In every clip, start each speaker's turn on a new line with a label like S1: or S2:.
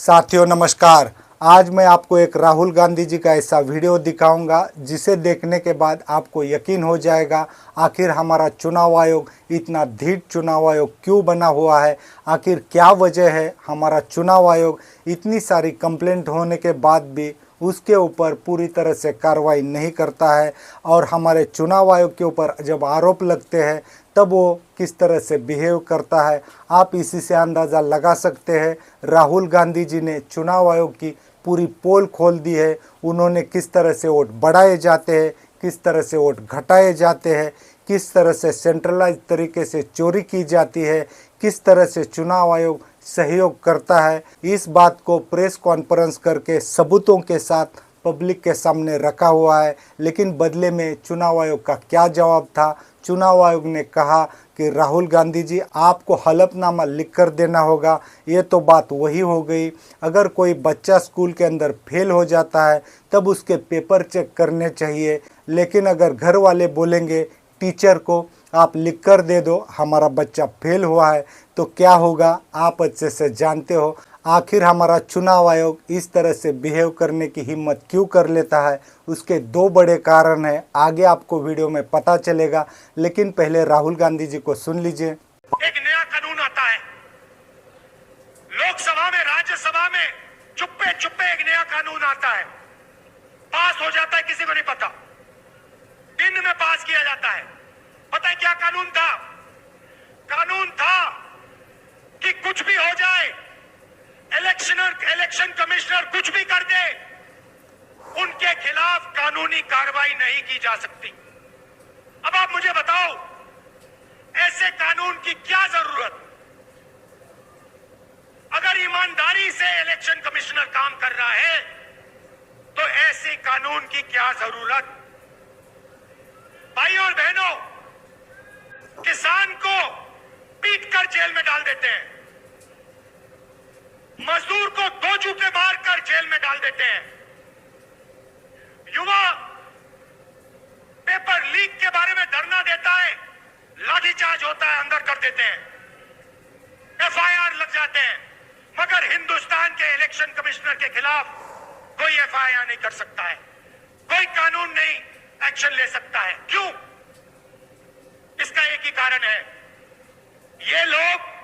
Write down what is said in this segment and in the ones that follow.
S1: साथियों नमस्कार। आज मैं आपको एक राहुल गांधी जी का ऐसा वीडियो दिखाऊंगा जिसे देखने के बाद आपको यकीन हो जाएगा आखिर हमारा चुनाव आयोग इतना ढीठ चुनाव आयोग क्यों बना हुआ है। आखिर क्या वजह है हमारा चुनाव आयोग इतनी सारी कंप्लेंट होने के बाद भी उसके ऊपर पूरी तरह से कार्रवाई नहीं करता है, और हमारे चुनाव आयोग के ऊपर जब आरोप लगते हैं तब वो किस तरह से बिहेव करता है। आप इसी से अंदाज़ा लगा सकते हैं राहुल गांधी जी ने चुनाव आयोग की पूरी पोल खोल दी है। उन्होंने किस तरह से वोट बढ़ाए जाते हैं, किस तरह से वोट घटाए जाते हैं, किस तरह से सेंट्रलाइज तरीके से चोरी की जाती है, किस तरह से चुनाव आयोग सहयोग करता है। इस बात को प्रेस कॉन्फ्रेंस करके सबूतों के साथ पब्लिक के सामने रखा हुआ है। लेकिन बदले में चुनाव आयोग का क्या जवाब था? चुनाव आयोग ने कहा कि राहुल गांधी जी आपको हलफनामा लिख कर देना होगा। ये तो बात वही हो गई, अगर कोई बच्चा स्कूल के अंदर फेल हो जाता है तब उसके पेपर चेक करने चाहिए, लेकिन अगर घर वाले बोलेंगे टीचर को आप लिख कर दे दो हमारा बच्चा फेल हुआ है, तो क्या होगा आप अच्छे से जानते हो। आखिर हमारा चुनाव आयोग इस तरह से बिहेव करने की हिम्मत क्यों कर लेता है? उसके दो बड़े कारण हैं, आगे आपको वीडियो में पता चलेगा। लेकिन पहले राहुल गांधी जी को सुन लीजिए।
S2: एक नया कानून आता है लोकसभा में, राज्यसभा में चुप्पे चुप्पे एक नया कानून आता है, पास हो जाता है, किसी को नहीं पता, दिन में पास किया जाता है। पता है क्या कानून था? कानून था कि कुछ भी हो जाए, इलेक्शन कमिश्नर कुछ भी कर दे, उनके खिलाफ कानूनी कार्रवाई नहीं की जा सकती। अब आप मुझे बताओ, ऐसे कानून की क्या जरूरत? अगर ईमानदारी से इलेक्शन कमिश्नर काम कर रहा है तो ऐसे कानून की क्या जरूरत? भाइयों और बहनों, किसान को पीटकर जेल में डाल देते हैं, मजदूर को दो जूते मारकर जेल में डाल देते हैं, युवा पेपर लीक के बारे में धरना देता है, लाठीचार्ज होता है, अंदर कर देते हैं, एफआईआर लग जाते हैं। मगर हिंदुस्तान के इलेक्शन कमिश्नर के खिलाफ कोई एफआईआर नहीं कर सकता है, कोई कानून नहीं एक्शन ले सकता है। क्यों? इसका एक ही कारण है, ये लोग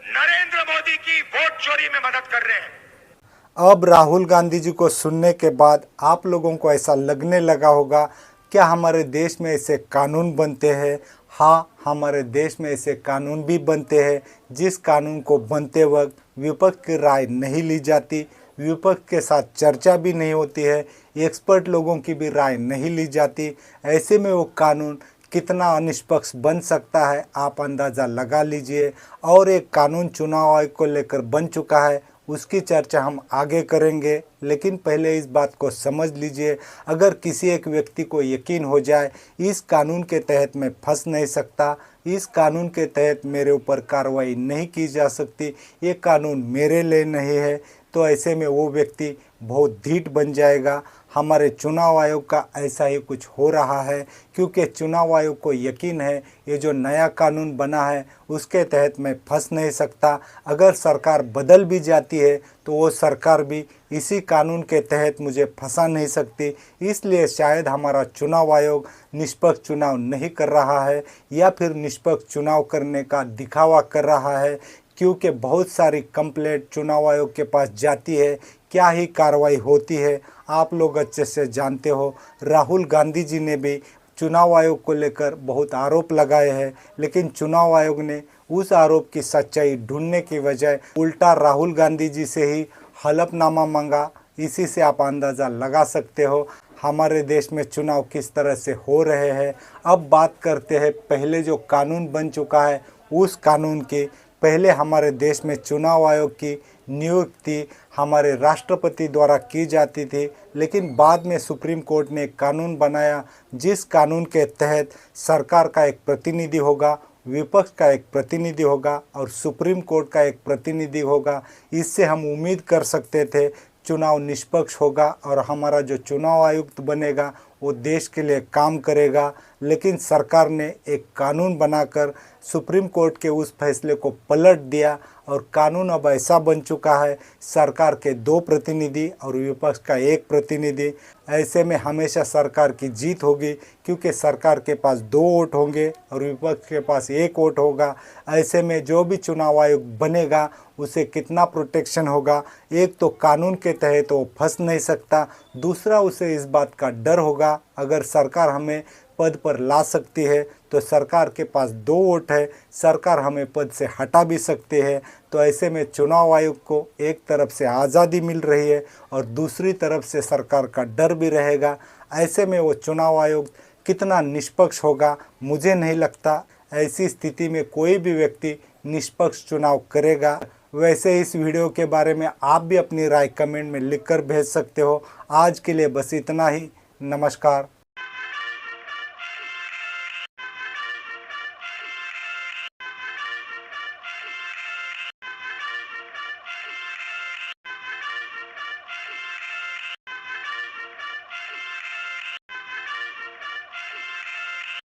S2: नरेंद्र मोदी की वोट चोरी में मदद कर रहे हैं।
S1: अब राहुल गांधी जी को सुनने के बाद आप लोगों को ऐसा लगने लगा होगा क्या हमारे देश में ऐसे कानून बनते हैं? हाँ, हमारे देश में ऐसे कानून भी बनते हैं जिस कानून को बनते वक्त विपक्ष की राय नहीं ली जाती, विपक्ष के साथ चर्चा भी नहीं होती है, एक्सपर्ट लोगों की भी राय नहीं ली जाती। ऐसे में वो कानून कितना अनिष्पक्ष बन सकता है आप अंदाज़ा लगा लीजिए। और एक कानून चुनाव आयोग को लेकर बन चुका है, उसकी चर्चा हम आगे करेंगे। लेकिन पहले इस बात को समझ लीजिए, अगर किसी एक व्यक्ति को यकीन हो जाए इस कानून के तहत मैं फंस नहीं सकता, इस कानून के तहत मेरे ऊपर कार्रवाई नहीं की जा सकती, ये कानून मेरे लिए नहीं है, तो ऐसे में वो व्यक्ति बहुत ढीठ बन जाएगा। हमारे चुनाव आयोग का ऐसा ही कुछ हो रहा है, क्योंकि चुनाव आयोग को यकीन है ये जो नया कानून बना है उसके तहत मैं फंस नहीं सकता। अगर सरकार बदल भी जाती है तो वो सरकार भी इसी कानून के तहत मुझे फंसा नहीं सकती। इसलिए शायद हमारा चुनाव आयोग निष्पक्ष चुनाव नहीं कर रहा है, या फिर निष्पक्ष चुनाव करने का दिखावा कर रहा है, क्योंकि बहुत सारी कंप्लेंट चुनाव आयोग के पास जाती है, क्या ही कार्रवाई होती है आप लोग अच्छे से जानते हो। राहुल गांधी जी ने भी चुनाव आयोग को लेकर बहुत आरोप लगाए हैं, लेकिन चुनाव आयोग ने उस आरोप की सच्चाई ढूंढने की बजाय उल्टा राहुल गांधी जी से ही हलफनामा मांगा। इसी से आप अंदाज़ा लगा सकते हो हमारे देश में चुनाव किस तरह से हो रहे हैं। अब बात करते हैं पहले जो कानून बन चुका है उस कानून की। पहले हमारे देश में चुनाव आयोग की नियुक्ति हमारे राष्ट्रपति द्वारा की जाती थी, लेकिन बाद में सुप्रीम कोर्ट ने एक कानून बनाया जिस कानून के तहत सरकार का एक प्रतिनिधि होगा, विपक्ष का एक प्रतिनिधि होगा और सुप्रीम कोर्ट का एक प्रतिनिधि होगा। इससे हम उम्मीद कर सकते थे चुनाव निष्पक्ष होगा और हमारा जो चुनाव आयुक्त बनेगा वो देश के लिए काम करेगा। लेकिन सरकार ने एक कानून बनाकर सुप्रीम कोर्ट के उस फैसले को पलट दिया और कानून अब ऐसा बन चुका है, सरकार के 2 प्रतिनिधि और विपक्ष का 1 प्रतिनिधि। ऐसे में हमेशा सरकार की जीत होगी, क्योंकि सरकार के पास 2 वोट होंगे और विपक्ष के पास 1 वोट होगा। ऐसे में जो भी चुनाव आयोग बनेगा उसे कितना प्रोटेक्शन होगा, एक तो कानून के तहत वो फंस नहीं सकता, दूसरा उसे इस बात का डर होगा अगर सरकार हमें पद पर ला सकती है तो सरकार के पास 2 वोट है, सरकार हमें पद से हटा भी सकती है। तो ऐसे में चुनाव आयोग को एक तरफ से आज़ादी मिल रही है और दूसरी तरफ से सरकार का डर भी रहेगा। ऐसे में वो चुनाव आयोग कितना निष्पक्ष होगा, मुझे नहीं लगता ऐसी स्थिति में कोई भी व्यक्ति निष्पक्ष चुनाव करेगा। वैसे इस वीडियो के बारे में आप भी अपनी राय कमेंट में लिखकर भेज सकते हो। आज के लिए बस इतना ही। नमस्कार।